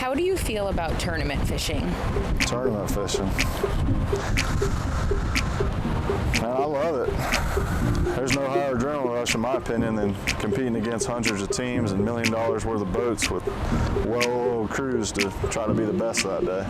How do you feel about tournament fishing? Tournament fishing. Man, I love it. There's no higher adrenaline rush, in my opinion, than competing against hundreds of teams and $1 million worth of boats with well-oiled crews to try to be the best that day.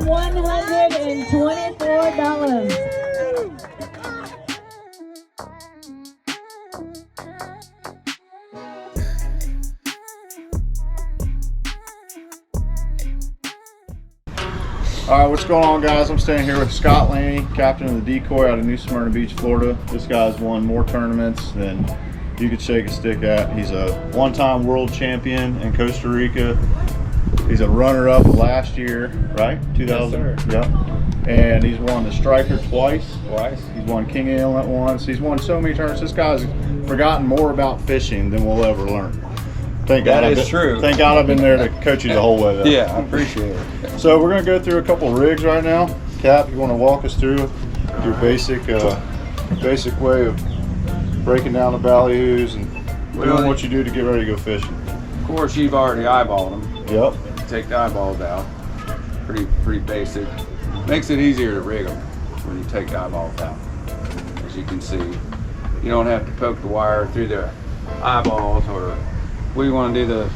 $124. All right, what's going on, guys? I'm standing here with Scott Laney, captain of the Decoy out of New Smyrna Beach, Florida. This guy's won more tournaments than you could shake a stick at. He's a one-time world champion in Costa Rica. He's a runner-up last year, right? 2000. Yes, sir. Yep. And he's won the Striker twice. Twice. He's won King Inlet once. He's won so many tournaments. This guy's forgotten more about fishing than we'll ever learn. Thank God. That is true. Thank God I've been there to coach you the whole way. Yeah, I appreciate it. So we're going to go through a couple rigs right now. Cap, you want to walk us through your basic way of breaking down the ballyhoos and doing what you do to get ready to go fishing? Of course, you've already eyeballed them. Yep. Take the eyeballs out. Pretty basic. Makes it easier to rig them when you take the eyeballs out. As you can see, you don't have to poke the wire through the eyeballs. Or we want to do the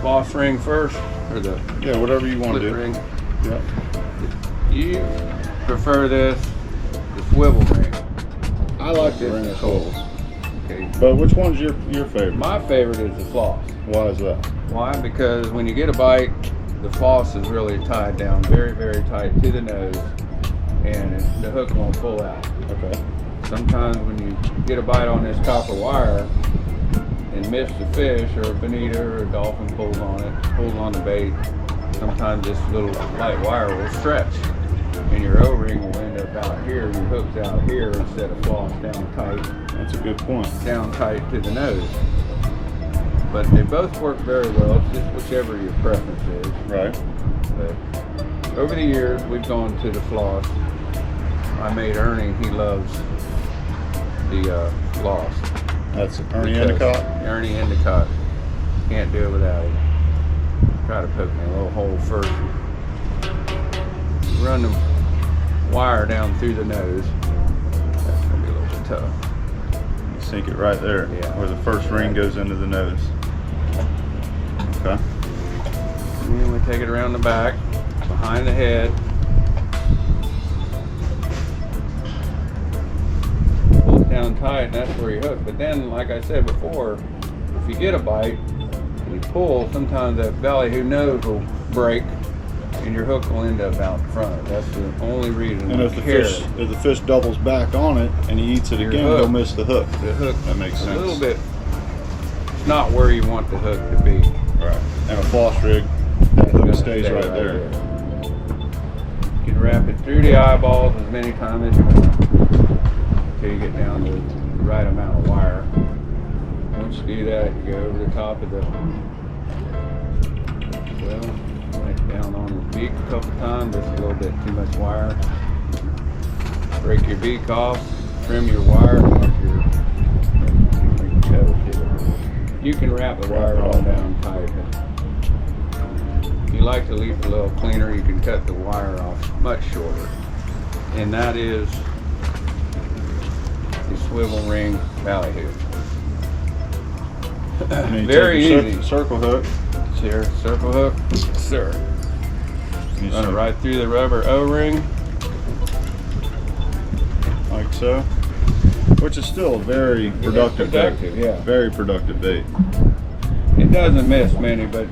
floss ring first, or the whatever you want to flip do. ring. Yep. You prefer the swivel ring. I like the ring of holes. Okay. But which one's your favorite? My favorite is the floss. Why is that? Why? Because when you get a bite, the floss is really tied down very, very tight to the nose, and the hook won't pull out. Okay. Sometimes when you get a bite on this copper wire and miss the fish, or a bonita or a dolphin pulls on the bait, sometimes this little light wire will stretch, and your O-ring will end up out here, your hook's out here instead of floss down tight. That's a good point. Down tight to the nose. But they both work very well. It's just whichever your preference is. Right. But over the years, we've gone to the floss. My mate Ernie, he loves the floss. That's Ernie Endicott? Ernie Endicott. Can't do it without him. Try to poke me a little hole first. Run the wire down through the nose. That's going to be a little bit tough. You sink it right there, where the first ring goes into the nose. Okay. And then we take it around the back, behind the head. Pull it down tight, and that's where you hook. But then, like I said before, if you get a bite and you pull, sometimes that ballyhoo nose will break, and your hook will end up out front. That's the only reason. And if the fish doubles back on it and he eats it again, he'll miss the hook. The hook, that makes sense. A little bit. It's not where you want the hook to be. Right. And a floss rig, that hook stays right there. You can wrap it through the eyeballs as many times as you want until you get down to the right amount of wire. Once you do that, you go over the top of the right down on the beak a couple times. Just a little bit too much wire. Break your beak off, trim your wire, mark your You can wrap the wire all down tight. you like to leave it a little cleaner, you can cut the wire off much shorter. And that is the swivel ring ballyhoo. And then you Very take your easy. circle hook. It's here, circle hook, sir. and you Run it see- right through the rubber O-ring. like so, which is still a very productive bait. productive, yeah. Very productive bait. It doesn't miss many, but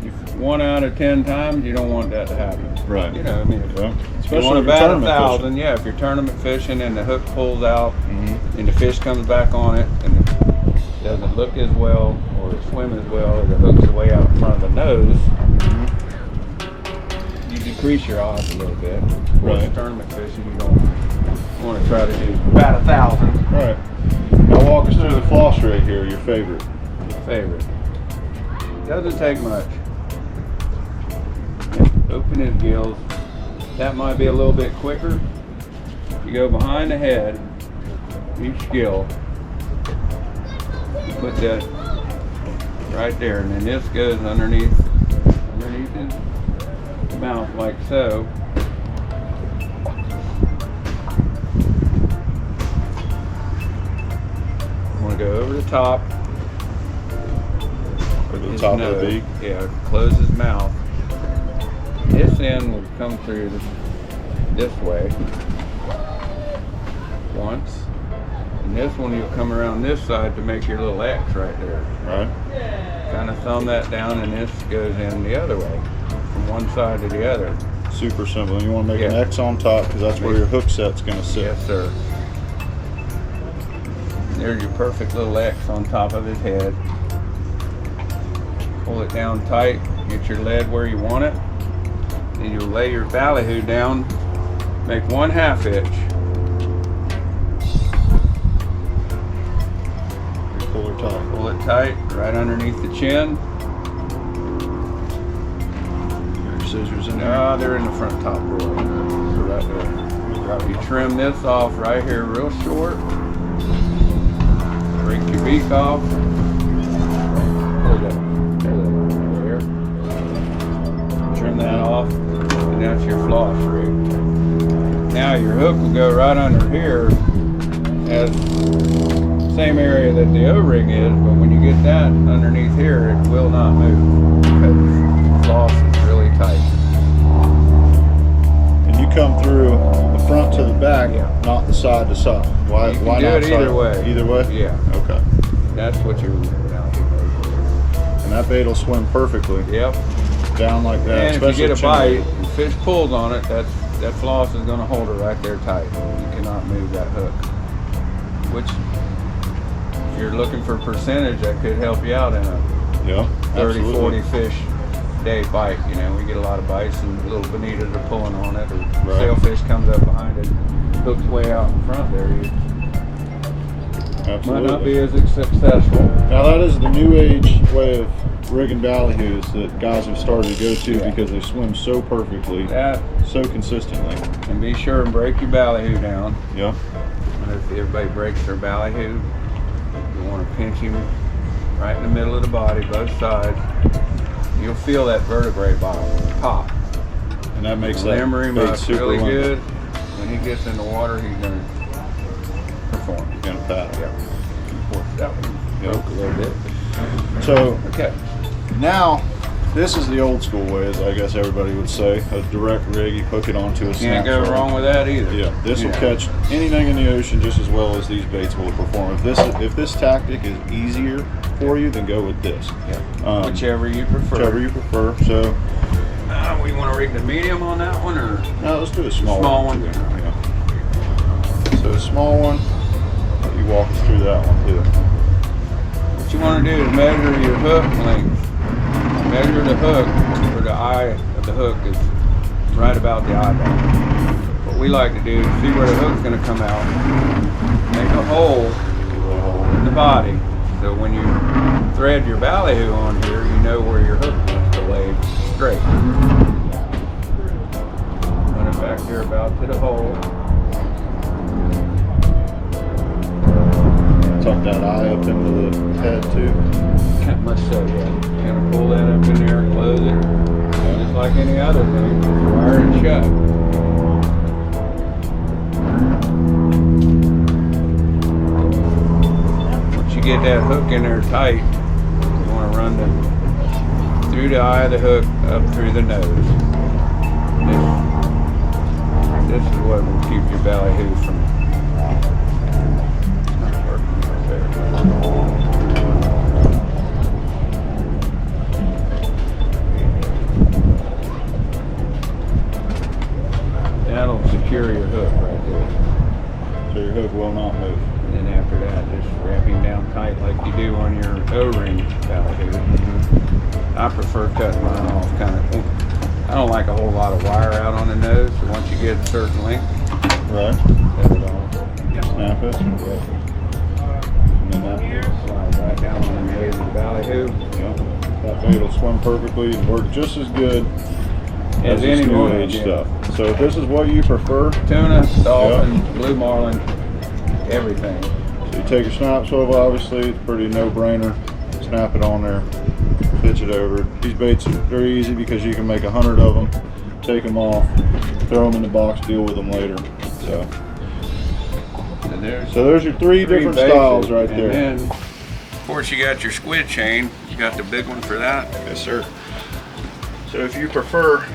if 1 out of 10 times, you don't want that to happen. Right. You know, I mean, Well, you especially want if to you're bat tournament 1,000, yeah. If you're tournament fishing and the hook pulls out Mm-hmm. and the fish comes back on it and it doesn't look as well or swim as well, or the hook's way out in front of the nose, you decrease your odds a little bit. Right. Right. Tournament fishing, you don't want to try to do bat 1,000. Right. Now walk us through the floss rig here, your favorite. Favorite. Doesn't take much. Open his gills. That might be a little bit quicker. You go behind the head, each gill. You put that right there, and then this goes underneath his mouth like so. I'm gonna go over the top. Or the His top of nose. the beak. Yeah, close his mouth. This end will come through this way once. And this one you'll come around this side to make your little X right there. Right. Kind of thumb that down, and this goes in the other way, from one side to the other. Super simple. And you want to make an Yeah. X on top because that's where your hook set's going to sit. Yes, sir. There's your perfect little X on top of his head. Pull it down tight, get your lead where you want it. Then you'll lay your ballyhoo down, make 1/2 inch. Pull her tight. Pull it tight, right underneath the chin. Your scissors in there. No, they're in the front top drawer. They're right there. You trim this off right here real short. Break your beak off. Hold that. There. Trim that off, and that's your floss rig. Now your hook will go right under here, as same area that the O-ring is, but when you get that underneath here, it will not move because the floss is really tight. And you come through the front to the back, Yeah. not the side to side. Why? You can why do not it either side? way. Either way. Yeah. Okay. That's what you're And that bait will swim perfectly Yep. down like that. And if you especially get a chin bite, bait. and fish pulls on it, that floss is going to hold it right there tight. You cannot move that hook. Which, if you're looking for percentage, that could help you out in a Yeah. 30, absolutely. 40 fish day bite. You know, we get a lot of bites and little bonitas are pulling on it, or Right. sailfish comes up behind it, hooks way out in front there. You Absolutely. might not be as successful. Now that is the new age way of rigging ballyhoos that guys have started to go to Yeah. because they swim so perfectly, That, so consistently. and be sure and break your ballyhoo down. Yeah. And if everybody breaks their ballyhoo, you want to pinch him right in the middle of the body, both sides. You'll feel that vertebrae pop. And that makes that Limber him bait up super really limber. good. When he gets in the water, he's going to perform. Gonna paddle. Yeah. That one Yeah. broke a little bit. So Okay. now, this is the old school way, as I guess everybody would say. A direct rig, you hook it onto a Can't snap go shot. wrong with that either. Yeah, this will Yeah. catch anything in the ocean just as well as these baits will perform. If this tactic is easier for you, then go with this. Yeah. Whichever you prefer. Whichever you prefer. So We want to rig the medium on that one, or now let's do a small, Small one. Yeah. So a small one. You walk us through that one too. what you want to do is measure your hook length. Measure the hook, or the eye of the hook is right about the eyeball. What we like to do is see where the hook's going to come out. Make a hole in the body, so when you thread your ballyhoo on here, you know where your hook wants to lay straight. Run it back here about to the hole. Tuck that eye up into the head too. Much so, yeah. Kind of pull that up in there and close it. Just like any other thing. Just wire it shut. Once you get that hook in there tight, you want to run through the eye of the hook up through the nose. This is what will keep your ballyhoo from not working right there. That'll secure your hook right there. So your hook will not move. And then after that, just wrapping down tight like you do on your O-ring ballyhoo. I prefer cutting mine off kind of. I don't like a whole lot of wire out on the nose. So once you get a certain length, Right. cut it off. Snap it. And then that slides right down on the nose of the ballyhoo. Yep. That bait will swim perfectly and work just as good as this any new one, age yeah. stuff. So if this is what you prefer, Tuna, dolphin, blue marlin, everything. so you take your snap swivel, obviously, it's pretty no-brainer. Snap it on there, pitch it over. These baits are very easy because you can make 100 of them, take them off, throw them in the box, deal with them later. So there's your three different basic, styles right there. And then, of course, you got your squid chain. You got the big one for that. Yes, sir. So if you prefer,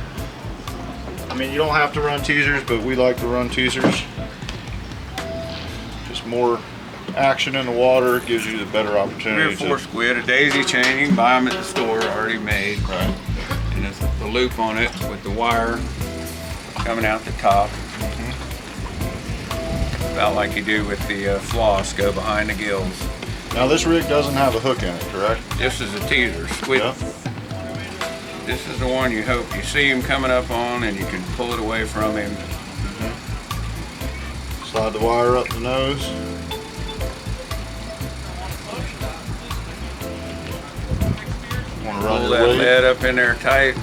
I mean, you don't have to run teasers, but we like to run teasers. Just more action in the water, gives you the better 3 or opportunity 4 to. squid, a daisy chain. You can buy them at the store already made. Right. And it's the loop on it with the wire coming out the top. About like you do with the floss, go behind the gills. Now this rig doesn't have a hook in it, correct? This is a teaser. Squid. Yeah. This is the one you hope you see him coming up on and you can pull it away from him. Slide the wire up the nose. Want to run Pull your that weight. lead up in there tight.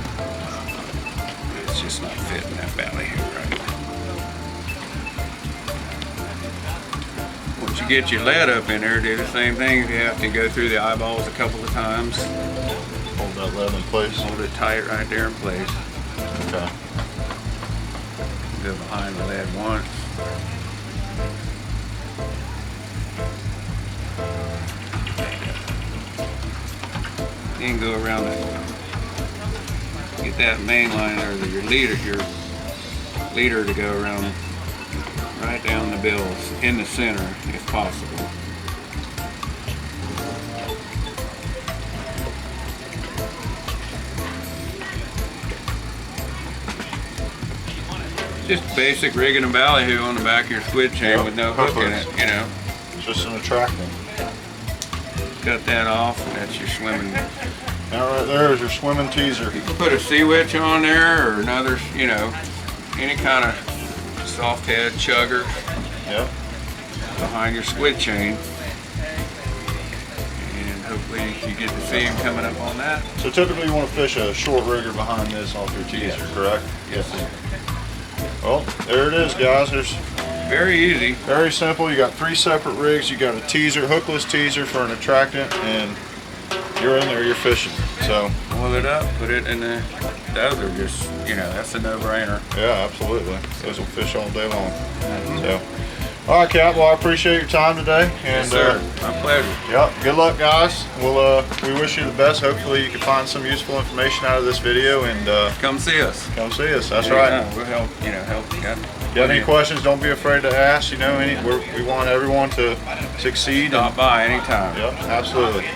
It's just not fitting that ballyhoo right. Once you get your lead up in there, do the same thing. You have to go through the eyeballs a couple of times. Hold that lead in place. Hold it tight right there in place. Okay. Go behind the lead once. Then go around it. Get that main line or your leader to go around right down the bills in the center if possible. Just basic rigging a ballyhoo on the back of your squid chain with no hook in it, you know. It's just an attractant. Cut that off and that's your swimming. Now right there is your swimming teaser. You can put a sea witch on there or another, you know, any kind of soft head chugger Yep. behind your squid chain. And hopefully you get to see him coming up on that. So typically you want to fish a short rigger behind this off your teaser, Yes. correct? Yes, sir. Well, there it is, guys. There's Very easy. very simple. You got 3 separate rigs. You got a teaser, hookless teaser for an attractant, and you're in there, you're fishing. So Pull it up, put it in the other, just, you know, that's a no-brainer. yeah, absolutely. Those will fish all day long. So, all right, Cap. Well, I appreciate your time today. And Yes, sir. My pleasure. yep. Good luck, guys. We wish you the best. Hopefully, you can find some useful information out of this video and Come see us. come see us. That's Yeah, right. We'll help, you know, help you. If you have any questions, don't be afraid to ask. You know, we want everyone to succeed. Stop by anytime. Yep, absolutely.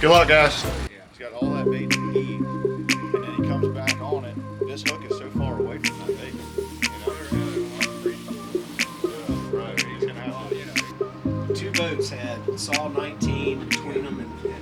Good luck, guys. He's got all that bait to eat, and then he comes back on it. This hook is so far away from that bait. Two boats had saw 19 between them and